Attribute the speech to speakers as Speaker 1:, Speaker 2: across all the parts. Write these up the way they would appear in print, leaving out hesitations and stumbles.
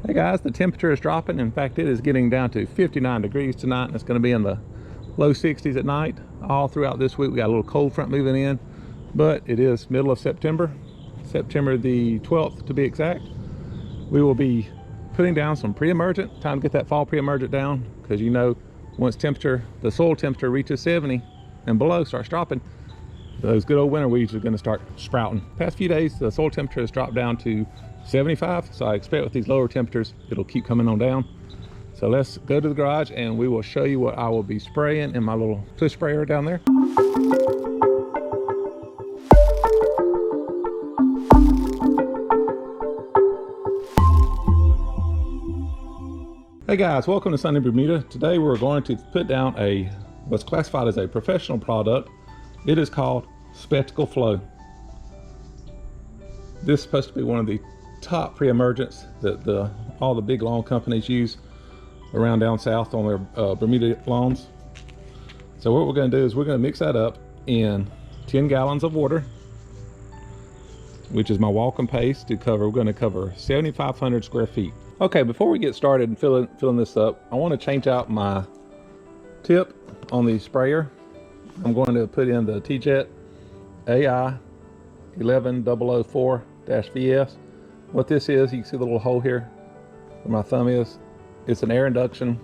Speaker 1: Hey guys, the temperature is dropping. In fact, it is getting down to 59 degrees tonight, and it's going to be in the low 60s at night. All throughout this week, we got a little cold front moving in, but it is middle of September, September the 12th to be exact. We will be putting down some pre-emergent. Time to get that fall pre-emergent down, because you know, once temperature, the soil temperature reaches 70 and below, starts dropping, those good old winter weeds are going to start sprouting. Past few days, the soil temperature has dropped down to 75, so I expect with these lower temperatures, it'll keep coming on down. So let's go to the garage and we will show you what I will be spraying in my little push sprayer down there. Hey guys, welcome to sunny Bermuda. Today we're going to put down what's classified as a professional product. It is called Specticle Flo. This is supposed to be one of the top pre-emergents that all the big lawn companies use around down south on their Bermuda lawns. So what we're going to do is we're going to mix that up in 10 gallons of water, which is my walking pace to cover. We're going to cover 7,500 square feet. Okay, before we get started and filling this up, I want to change out my tip on the sprayer. I'm going to put in the T-Jet AI 11004-VS. What this is, you can see the little hole here where my thumb is. It's an air induction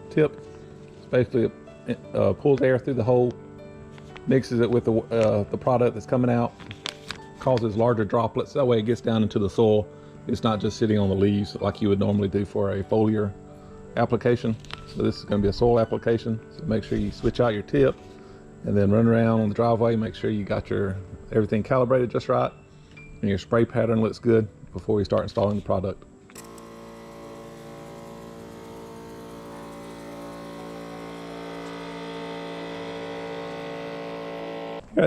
Speaker 1: tip. It's basically pulls air through the hole, mixes it with the product that's coming out, causes larger droplets. That way it gets down into the soil. It's not just sitting on the leaves like you would normally do for a foliar application. So this is going to be a soil application. So make sure you switch out your tip and then run around on the driveway. Make sure you got everything calibrated just right and your spray pattern looks good before you start installing the product.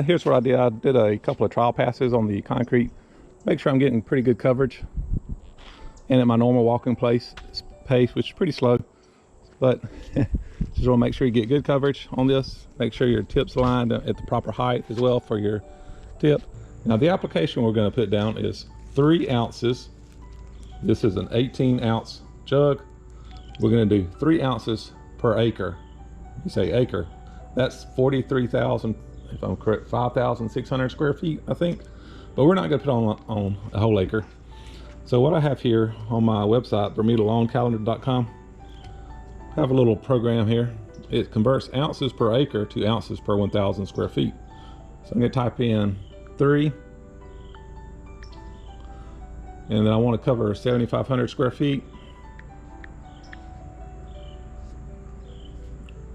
Speaker 1: Here's what I did. I did a couple of trial passes on the concrete. Make sure I'm getting pretty good coverage and at my normal walking pace, which is pretty slow, but just want to make sure you get good coverage on this. Make sure your tip's aligned at the proper height as well for your tip. Now the application we're going to put down is 3 ounces. This is an 18-ounce jug. We're going to do 3 ounces per acre. You say acre, that's 43,000, if I'm correct, 5,600 square feet, I think. But we're not going to put on a whole acre. So what I have here on my website, BermudaLawnCalendar.com, I have a little program here. It converts ounces per acre to ounces per 1,000 square feet. So I'm going to type in 3, and then I want to cover 7,500 square feet.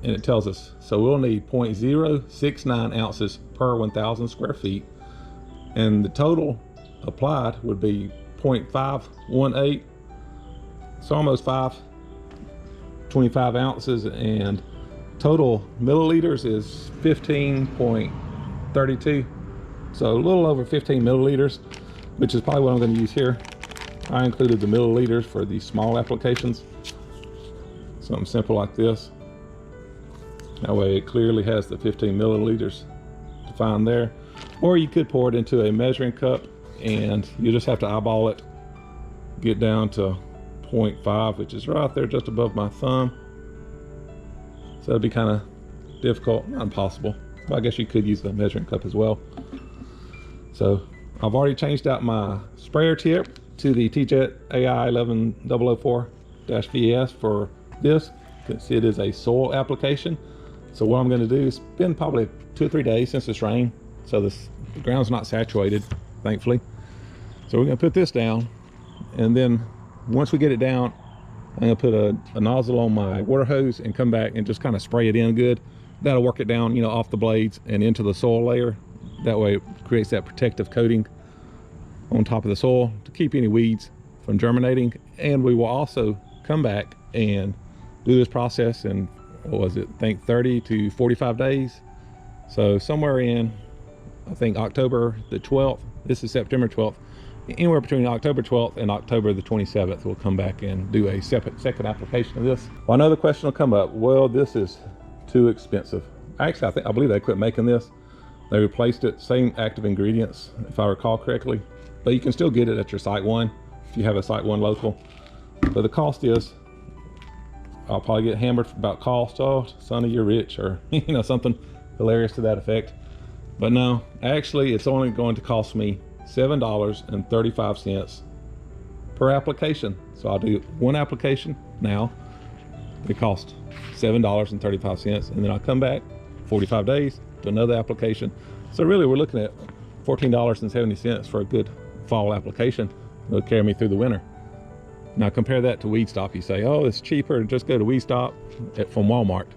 Speaker 1: And it tells us, so we'll need 0.069 ounces per 1,000 square feet. And the total applied would be 0.518, so almost 25 ounces, and total milliliters is 15.32, so a little over 15 milliliters, which is probably what I'm going to use here. I included the milliliters for these small applications, something simple like this. That way it clearly has the 15 milliliters defined there. Or you could pour it into a measuring cup and you just have to eyeball it, get down to 0.5, which is right there just above my thumb. So that'd be kind of difficult, not impossible, but I guess you could use a measuring cup as well. So I've already changed out my sprayer tip to the T-Jet AI 11004-VS for this, because it is a soil application. So what I'm going to do is, it's been probably 2 or 3 days since it's rained, so the ground's not saturated, thankfully. So we're going to put this down, and then once we get it down, I'm going to put a nozzle on my water hose and come back and just kind of spray it in good. That'll work it down, you know, off the blades and into the soil layer. That way it creates that protective coating on top of the soil to keep any weeds from germinating. And we will also come back and do this process in, what was it, I think 30 to 45 days. So somewhere in, I think October the 12th, this is September 12th, anywhere between October 12th and October the 27th, we'll come back and do a second application of this. Well, I know the question will come up, well, this is too expensive. Actually, I believe they quit making this. They replaced it, same active ingredients, if I recall correctly, but you can still get it at your Site One if you have a Site One local. But the cost is, I'll probably get hammered about cost. Oh, Sonny, you're rich, or you know, something hilarious to that effect. But no, actually it's only going to cost me $7.35 per application. So I'll do one application now. It costs $7.35, and then I'll come back 45 days to another application. So really we're looking at $14.70 for a good fall application. It'll carry me through the winter. Now compare that to Weed Stop. You say, oh, it's cheaper to just go to Weed Stop from Walmart.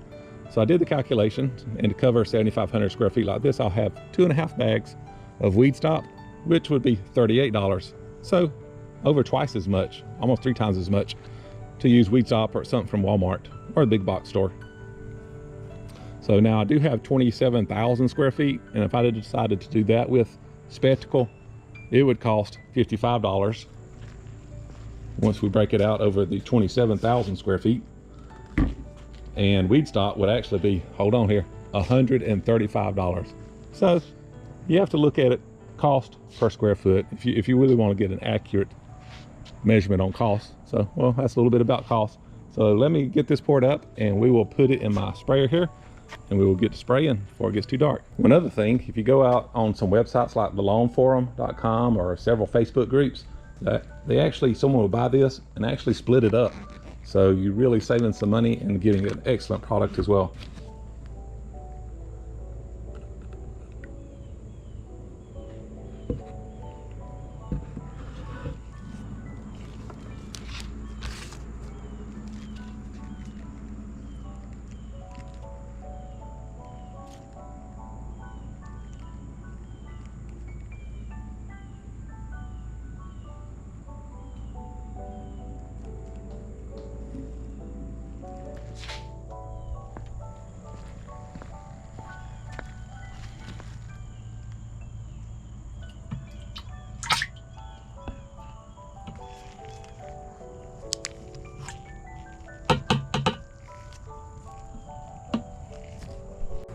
Speaker 1: So I did the calculation, and to cover 7,500 square feet like this, I'll have 2.5 bags of Weed Stop, which would be $38. So over twice as much, almost 3 times as much, to use Weed Stop or something from Walmart or a big box store. So now I do have 27,000 square feet, and if I had decided to do that with Specticle, it would cost $55 once we break it out over the 27,000 square feet. And Weed Stop would actually be, hold on here, $135. So you have to look at it cost per square foot if you really want to get an accurate measurement on cost. So, well, that's a little bit about cost. So let me get this poured up, and we will put it in my sprayer here, and we will get to spraying before it gets too dark. One other thing, if you go out on some websites like thelawnforum.com or several Facebook groups, that they actually, someone will buy this and actually split it up. So you're really saving some money and getting an excellent product as well.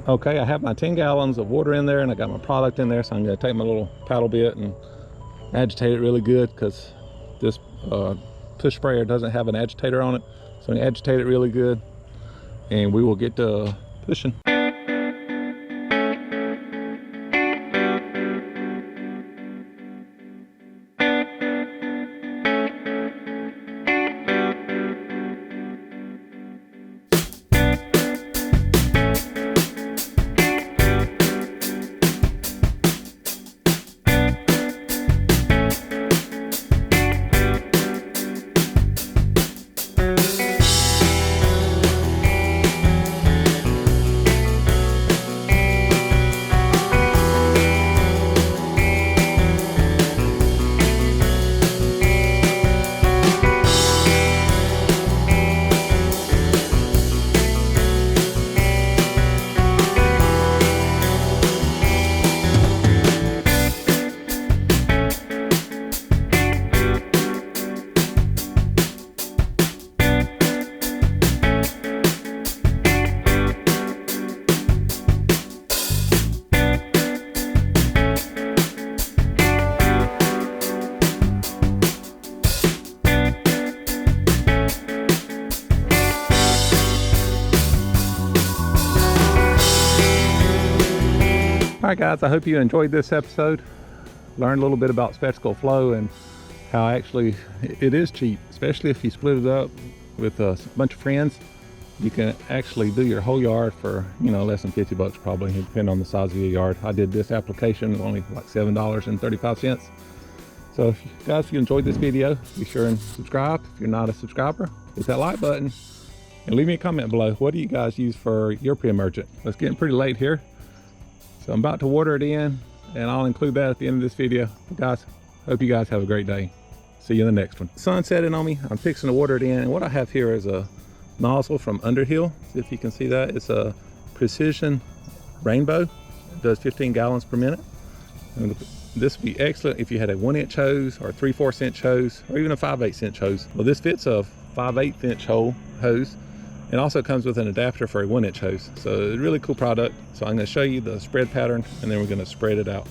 Speaker 1: Okay, I have my 10 gallons of water in there, and I got my product in there, so I'm going to take my little paddle bit and agitate it really good, because this push sprayer doesn't have an agitator on it. So I'm going to agitate it really good, and we will get to pushing. Alright guys, I hope you enjoyed this episode. Learned a little bit about Specticle Flo and how actually it is cheap, especially if you split it up with a bunch of friends. You can actually do your whole yard for, you know, less than 50 bucks probably, depending on the size of your yard. I did this application only like $7.35. So if you enjoyed this video, be sure and subscribe. If you're not a subscriber, hit that like button and leave me a comment below. What do you guys use for your pre-emergent? It's getting pretty late here, so I'm about to water it in, and I'll include that at the end of this video. But guys, hope you guys have a great day. See you in the next one. Sun's setting on me. I'm fixing to water it in, and what I have here is a nozzle from Underhill. See if you can see that. It's a precision rainbow. It does 15 gallons per minute. And this would be excellent if you had a 1-inch hose or a 3/4 inch hose or even a 5/8 inch hose. Well, this fits a 5/8 inch hose. It also comes with an adapter for a 1-inch hose. So a really cool product. So I'm going to show you the spread pattern, and then we're going to spread it out.